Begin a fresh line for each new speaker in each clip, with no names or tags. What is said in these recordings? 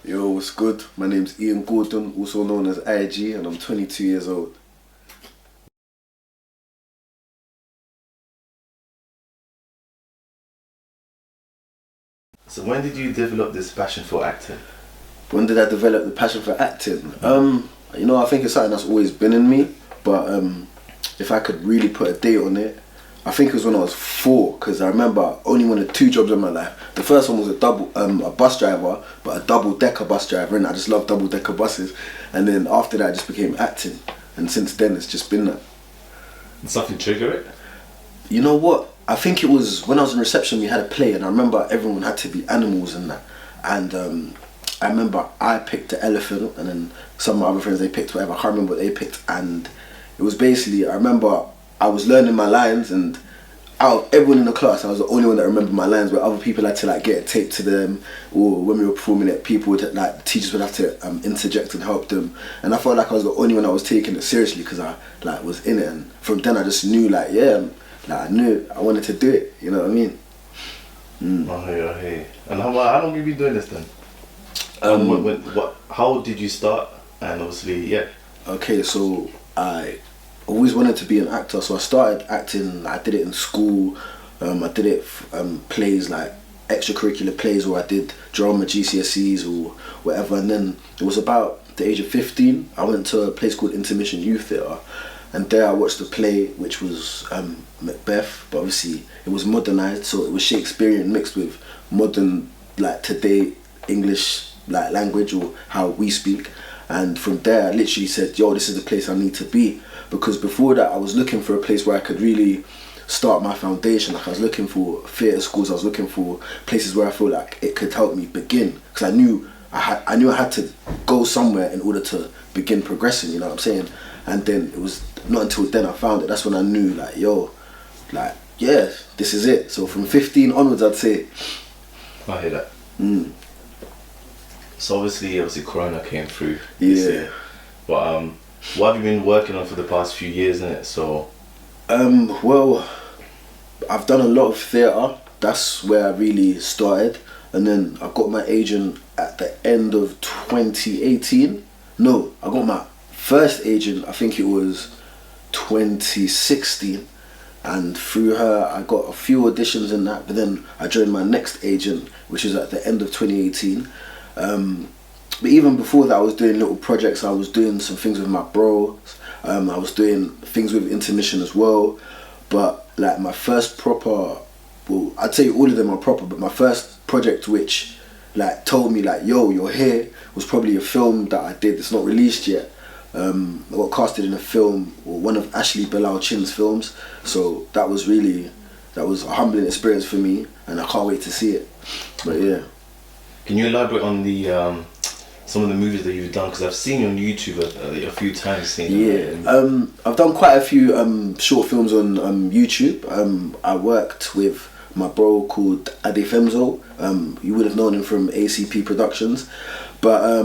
Yo, what's good? My name's Ian Gordon, also known as IG, and I'm 22 years old.
So when did you develop this passion for acting?
When did I develop the passion for acting? I think it's something that's always been in me, but if I could really put a date on it, I think it was when I was 4, because I remember I only wanted 2 jobs in my life. The first one was a bus driver, but a double-decker bus driver, and I just love double-decker buses. And then after that, I just became acting, and since then, it's just been that.
Did something trigger it?
You know what? I think it was when I was in reception, we had a play, and I remember everyone had to be animals and that. And I remember I picked the elephant, and then some of my other friends, they picked whatever. I can't remember what they picked. And it was basically, I remember I was learning my lines, and out of everyone in the class, I was the only one that remembered my lines, where other people had to like get a tape to them, or when we were performing it, people would like, the teachers would have to interject and help them. And I felt like I was the only one that was taking it seriously, because I like was in it. And from then I just knew I knew I wanted to do it, you know what I mean?
I hear. And how long have you been doing this then? How did you start? And obviously, yeah.
Okay, so I always wanted to be an actor, so I started acting. I did it in school. I did it plays, like extracurricular plays, where I did drama GCSEs or whatever. And then it was about the age of 15. I went to a place called Intermission Youth Theatre, and there I watched a play which was Macbeth, but obviously it was modernized, so it was Shakespearean mixed with modern, like today English like language, or how we speak. And from there I literally said, yo, this is the place I need to be, because before that I was looking for a place where I could really start my foundation. Like I was looking for theatre schools, I was looking for places where I feel like it could help me begin, because I knew I had to go somewhere in order to begin progressing, you know what I'm saying? And then it was not until then I found it. That's when I knew, like, yo, like, yeah, this is it. So from 15 onwards, I'd say.
I hear that. So obviously Corona came through.
Yeah.
But what have you been working on for the past few years, innit? So.
Well, I've done a lot of theatre. That's where I really started. And then I got my agent at the end of 2018. No, I got my first agent, I think it was 2016, and through her I got a few auditions in that, but then I joined my next agent, which was at the end of 2018. But even before that I was doing little projects. I was doing some things with my bros, I was doing things with Intermission as well, but like my first proper, well, I'd say all of them are proper, but my first project which like told me like, yo, you're here, was probably a film that I did. It's not released yet. I got casted in a film, or one of Ashley Bilal Chin's films, so that was a humbling experience for me, and I can't wait to see it. But yeah.
Can you elaborate on the some of the movies that you've done? Because I've seen you on YouTube a few times.
I've done quite a few short films on YouTube. I worked with my bro called Adefemzo. You would have known him from ACP Productions. But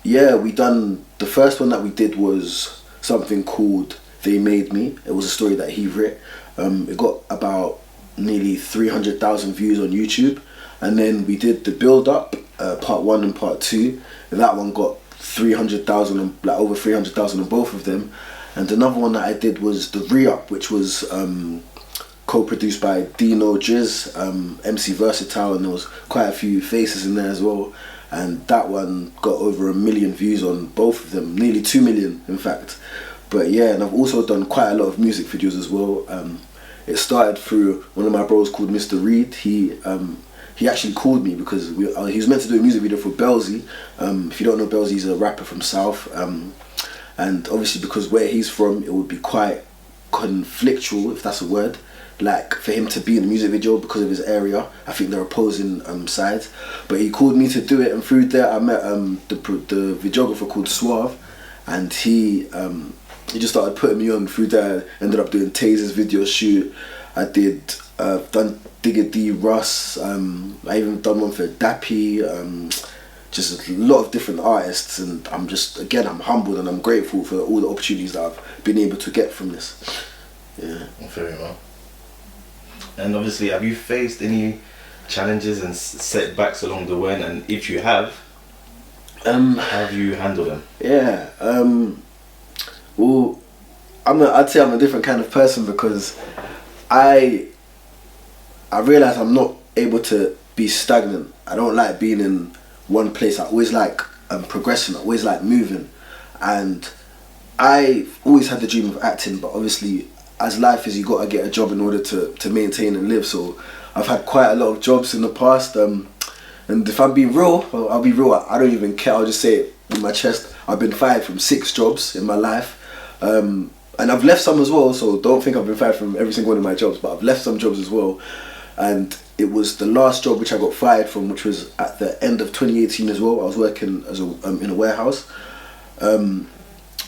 we done, the first one that we did was something called They Made Me. It was a story that he wrote. It got about nearly 300,000 views on YouTube. And then we did the build up, part 1 and part 2. That one got 300,000, like over 300,000 on both of them. And another one that I did was the re-up, which was co-produced by Dino Driz, MC Versatile, and there was quite a few faces in there as well. And that one got over 1 million views on both of them, nearly 2 million in fact. But yeah, and I've also done quite a lot of music videos as well. It started through one of my bros called Mr. Reed. He actually called me because he was meant to do a music video for Belzy. If you don't know Belzy, he's a rapper from South. And obviously because where he's from, it would be quite conflictual, if that's a word, like for him to be in the music video because of his area. I think they're opposing sides. But he called me to do it, and through there I met the videographer called Suave, and he just started putting me on. Through there I ended up doing Taser's video shoot. I did done Digga D Russ, I even done one for Dappy, just a lot of different artists, and I'm humbled and I'm grateful for all the opportunities that I've been able to get from this. Yeah.
Very well. And obviously, have you faced any challenges and setbacks along the way? And if you have, How have you handled them?
Yeah. Well, I'd say I'm a different kind of person because I realize I'm not able to be stagnant. I don't like being in one place. I always like progressing. I always like moving, and I've always had the dream of acting. But obviously, as life is, you gotta get a job in order to maintain and live. So I've had quite a lot of jobs in the past. And if I'm being real, I'll be real. I don't even care. I'll just say it with my chest. I've been fired from 6 jobs in my life. And I've left some as well, so don't think I've been fired from every single one of my jobs, but I've left some jobs as well. And it was the last job which I got fired from, which was at the end of 2018 as well. I was working as in a warehouse. The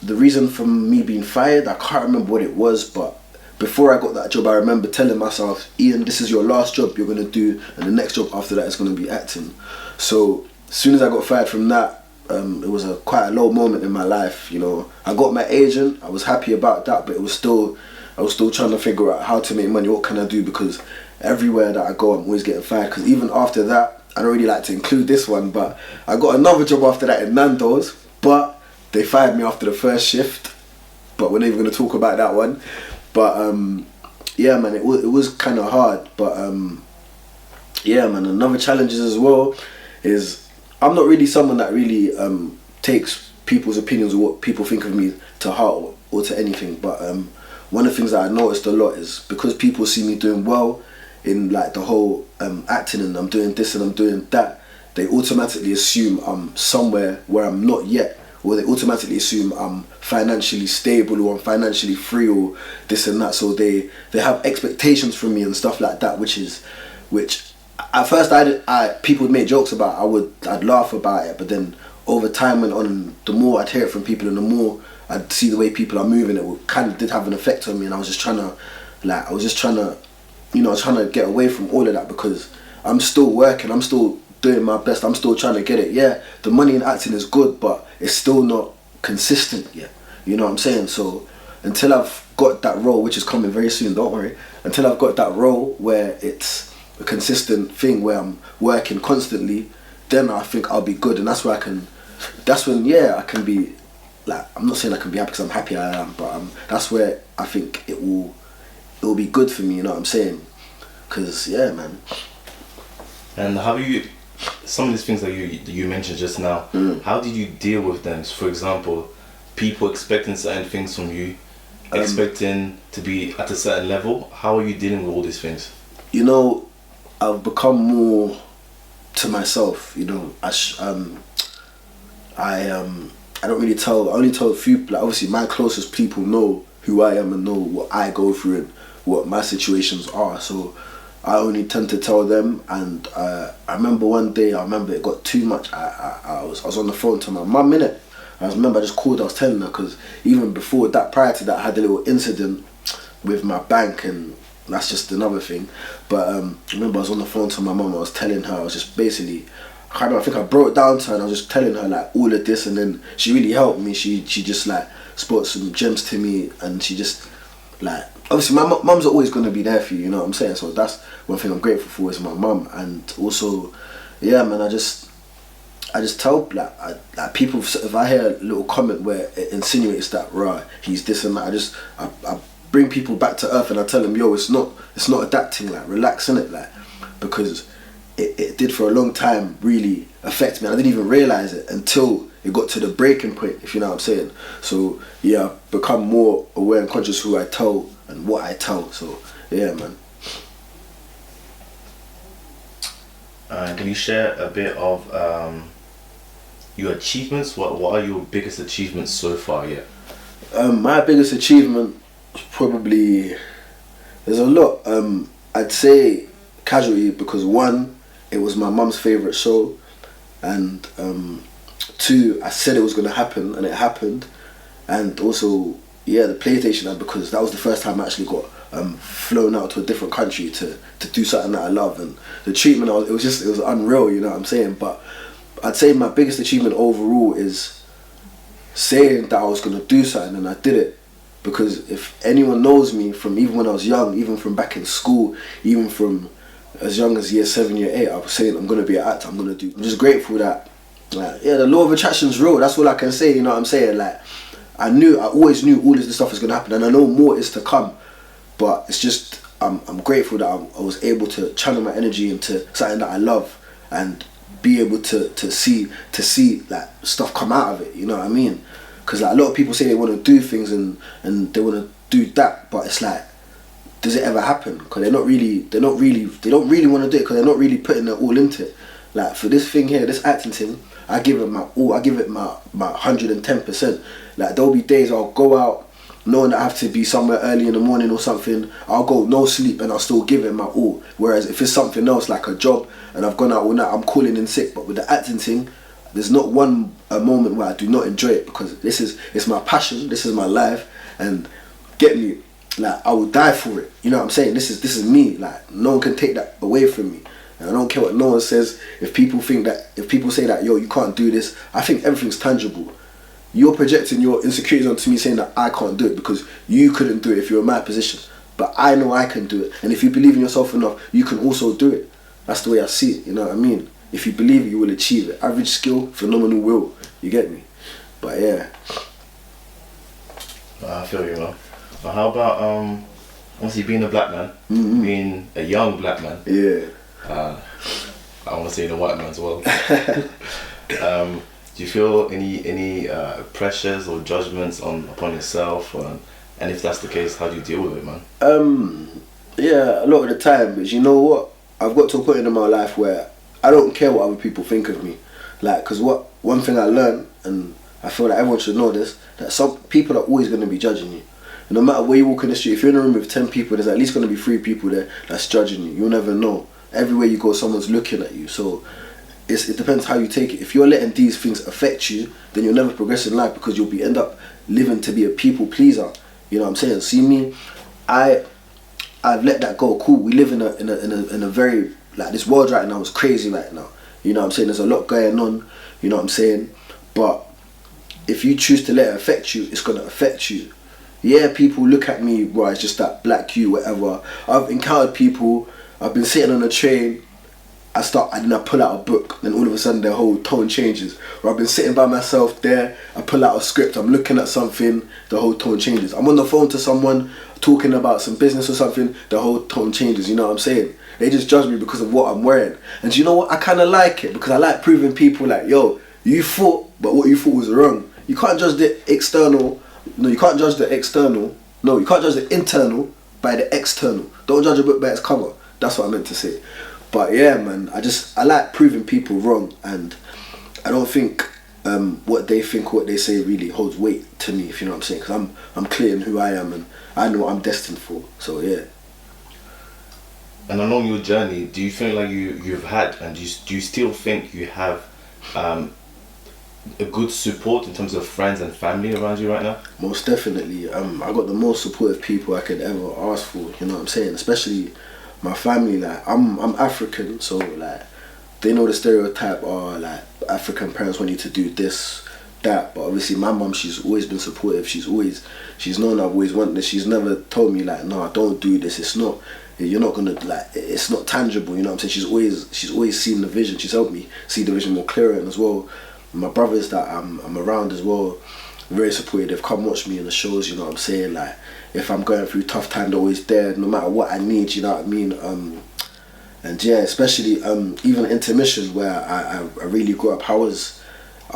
reason for me being fired, I can't remember what it was, but before I got that job, I remember telling myself, Iain, this is your last job you're going to do, and the next job after that is going to be acting. So as soon as I got fired from that, it was quite a low moment in my life. You know, I got my agent, I was happy about that, but I was still trying to figure out how to make money. What can I do? Because everywhere that I go, I'm always getting fired. Because even after that, I don't really like to include this one, but I got another job after that in Nando's, but they fired me after the first shift. But we're not even going to talk about that one. But yeah, man, it was kind of hard. But yeah, man, another challenges as well is I'm not really someone that really takes people's opinions or what people think of me to heart or to anything. But one of the things that I noticed a lot is because people see me doing well in like the whole acting, and I'm doing this and I'm doing that, they automatically assume I'm somewhere where I'm not yet, or they automatically assume I'm financially stable or I'm financially free or this and that. So they have expectations from me and stuff like that, which at first people would make jokes about. I'd laugh about it, but then over time went on, and the more I'd hear it from people and the more I'd see the way people are moving, it kind of did have an effect on me. And I was just trying to get away from all of that, because I'm still working, I'm still doing my best, I'm still trying to get it. Yeah, the money in acting is good, but it's still not consistent yet. You know what I'm saying? So until I've got that role, which is coming very soon, don't worry, until I've got that role where it's a consistent thing where I'm working constantly, then I think I'll be good. And that's when I can be, like, I'm not saying I can be happy because I'm happy I am, but that's where I think it will be good for me, you know what I'm saying? Because yeah, man.
And how you, some of these things that you mentioned just now, how did you deal with them? So for example, people expecting certain things from you, expecting to be at a certain level. How are you dealing with all these things? You
know, I've become more to myself. You know, I don't really tell. I only tell a few. Like, obviously, my closest people know who I am and know what I go through and what my situations are. So I only tend to tell them. And I remember one day, it got too much. I was on the phone to my mum, innit? I just called, I was telling her, because even before that, prior to that, I had a little incident with my bank, and that's just another thing. But I remember I was on the phone to my mum, I was telling her, I was just basically, I think I broke down to her, and I was just telling her like all of this, and then she really helped me. She just like spoke some gems to me, and she just like, obviously my mum's always going to be there for you, you know what I'm saying? So that's one thing I'm grateful for, is my mum. And also, yeah, man, I just tell like people, if I hear a little comment where it insinuates that he's this and that, I bring people back to earth, and I tell them, yo, it's not adapting, like, relax, innit, like, because it did for a long time really affect me. I didn't even realise it until it got to the breaking point, if you know what I'm saying. So yeah, I've become more aware and conscious who I tell and what I tell. So yeah, man.
Can you share a bit of your achievements? What are your biggest achievements so far yet?
My biggest achievement is probably, there's a lot. I'd say Casualty, because one, it was my mum's favourite show, and two, I said it was going to happen and it happened. And also, yeah, the PlayStation app, because that was the first time I actually got flown out to a different country to do something that I love, and the treatment, it was unreal, you know what I'm saying. But I'd say my biggest achievement overall is saying that I was going to do something, and I did it. Because if anyone knows me from even when I was young, even from back in school, even from as young as year 7, year 8, I was saying I'm going to be an actor, I'm just grateful that Like, yeah, the law of attraction's real. That's all I can say. You know what I'm saying? Like, I always knew all of this stuff was gonna happen, and I know more is to come. But it's just, I'm grateful that I was able to channel my energy into something that I love, and be able to see like stuff come out of it. You know what I mean? Because like a lot of people say they want to do things and they want to do that, but it's like, does it ever happen? Because they don't really want to do it, because they're not really putting their all into it. Like for this thing here, this acting thing, I give it my all. I give it my 110%. Like there'll be days I'll go out knowing that I have to be somewhere early in the morning or something. I'll go no sleep and I'll still give it my all. Whereas if it's something else like a job and I've gone out all night, I'm calling in sick. But with the acting thing, there's not a moment where I do not enjoy it, because it's my passion. This is my life, and get me, like I will die for it. You know what I'm saying? This is me. Like no one can take that away from me. And I don't care what no one says. If people say that, yo, you can't do this, I think everything's tangible. You're projecting your insecurities onto me, saying that I can't do it because you couldn't do it if you're in my position. But I know I can do it. And if you believe in yourself enough, you can also do it. That's the way I see it, you know what I mean? If you believe it, you will achieve it. Average skill, phenomenal will. You get me? But yeah.
I feel you, man. But how about, obviously being a black man, being a young black man.
Yeah.
I want to say the white man as well. Do you feel any pressures or judgments upon yourself? And if that's the case, how do you deal with it, man?
Yeah, a lot of the time. But you know what? I've got to a point in my life where I don't care what other people think of me. Like, because one thing I learned, and I feel like everyone should know this, that some people are always going to be judging you. And no matter where you walk in the street, if you're in a room with 10 people, there's at least going to be 3 people there that's judging you. You'll never know. Everywhere you go, someone's looking at you. So it depends how you take it. If you're letting these things affect you, then you'll never progress in life, because you'll end up living to be a people pleaser. You know what I'm saying? See me, I've let that go. Cool. We live in a very, like, this world right now is crazy right now. You know what I'm saying? There's a lot going on. You know what I'm saying? But if you choose to let it affect you, it's gonna affect you. Yeah, people look at me, well, it's just that black you, whatever. I've encountered people. I've been sitting on a train, I pull out a book, then all of a sudden their whole tone changes. Or I've been sitting by myself there, I pull out a script, I'm looking at something, the whole tone changes. I'm on the phone to someone talking about some business or something, the whole tone changes, you know what I'm saying? They just judge me because of what I'm wearing. And you know what, I kind of like it, because I like proving people like, yo, you thought, but what you thought was wrong. You can't judge the external, you can't judge the internal by the external. Don't judge a book by its cover. That's what I meant to say. But yeah, man, I like proving people wrong, and I don't think what they think, what they say really holds weight to me, if you know what I'm saying, because I'm clear in who I am and I know what I'm destined for. So yeah.
And along your journey, do you feel like you've had, and do you still think you have a good support in terms of friends and family around you right now?
Most definitely. I got the most supportive people I could ever ask for, you know what I'm saying, especially my family. Like I'm African, so like they know the stereotype, or like African parents want you to do this, that. But obviously my mum, she's always been supportive. She's known I've always wanted this. She's never told me like, no, don't do this. You're not gonna, like, it's not tangible. You know what I'm saying? She's always seen the vision. She's helped me see the vision more clearer. And as well, my brothers that I'm around as well, very supportive. They've come watch me in the shows. You know what I'm saying? Like, if I'm going through tough time, they're always there, no matter what I need, you know what I mean? And yeah, especially even intermission, where I really grew up.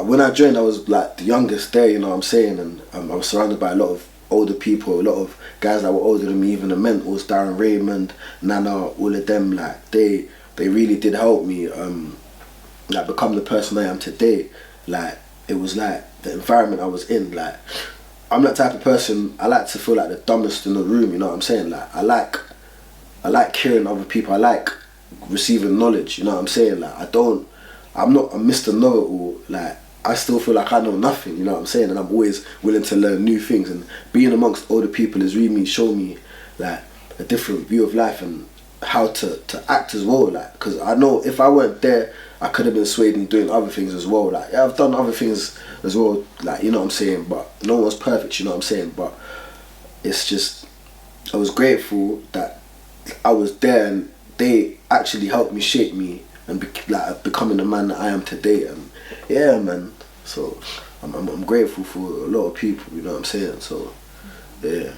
When I joined, I was like the youngest there, you know what I'm saying? And I was surrounded by a lot of older people, a lot of guys that were older than me, even the mentors, Darren Raymond, Nana, all of them. Like they really did help me like become the person I am today. Like it was like the environment I was in. Like I'm that type of person, I like to feel like the dumbest in the room, you know what I'm saying? Like I like hearing other people, I like receiving knowledge, you know what I'm saying? Like I'm not a Mr. Know-it-all. Like I still feel like I know nothing, you know what I'm saying? And I'm always willing to learn new things, and being amongst older people has really shown me like a different view of life and how to act as well. Like, because I know if I weren't there, I could have been swayed in doing other things as well. Like, yeah, I've done other things as well, like, you know what I'm saying, but no one's perfect, you know what I'm saying? But it's just, I was grateful that I was there, and they actually helped me shape me and becoming the man that I am today. And yeah, man. So I'm grateful for a lot of people. You know what I'm saying? So yeah.